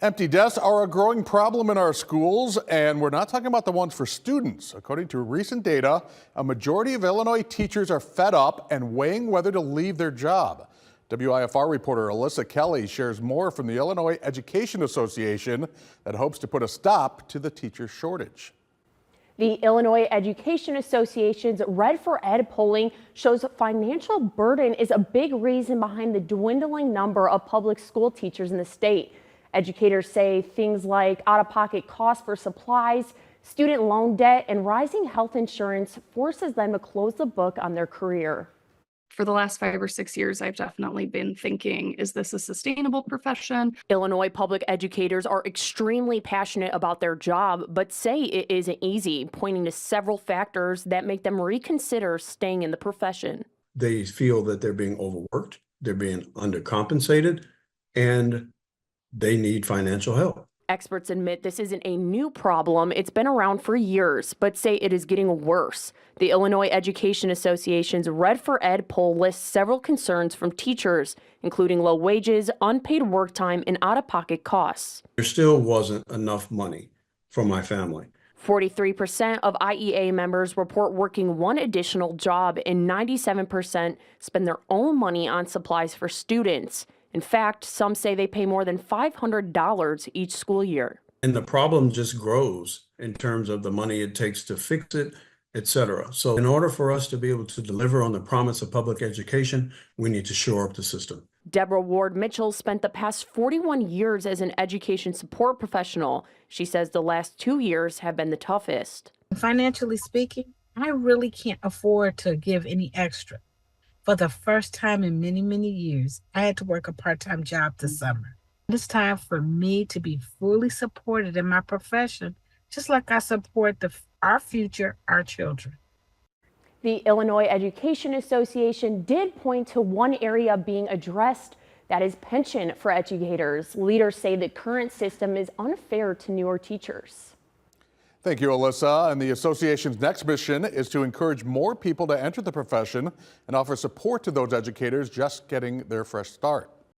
Empty desks are a growing problem in our schools, and we're not talking about the ones for students. According to recent data, a majority of Illinois teachers are fed up and weighing whether to leave their job. WIFR reporter Alyssa Kelly shares more from the Illinois Education Association that hopes to put a stop to the teacher shortage. The Illinois Education Association's Red for Ed polling shows financial burden is a big reason behind the dwindling number of public school teachers in the state. Educators say things like out-of-pocket costs for supplies, student loan debt, and rising health insurance forces them to close the book on their career. For the last 5 or 6 years, I've definitely been thinking, is this a sustainable profession? Illinois public educators are extremely passionate about their job, but say it isn't easy, pointing to several factors that make them reconsider staying in the profession. They feel that they're being overworked, they're being undercompensated, and they need financial help. Experts admit this isn't a new problem. It's been around for years, but say it is getting worse. The Illinois Education Association's Red for Ed poll lists several concerns from teachers, including low wages, unpaid work time, and out-of-pocket costs. There still wasn't enough money for my family. 43% of IEA members report working one additional job, and 97% spend their own money on supplies for students. In fact, some say they pay more than $500 each school year. And the problem just grows in terms of the money it takes to fix it, etc. So in order for us to be able to deliver on the promise of public education, we need to shore up the system. Deborah Ward Mitchell spent the past 41 years as an education support professional. She says the last 2 years have been the toughest. Financially speaking, I really can't afford to give any extra. For the first time in many, many years, I had to work a part-time job this summer. It's time for me to be fully supported in my profession, just like I support our future, our children. The Illinois Education Association did point to one area being addressed, that is pension for educators. Leaders say the current system is unfair to newer teachers. Thank you, Alyssa. And the association's next mission is to encourage more people to enter the profession and offer support to those educators just getting their fresh start.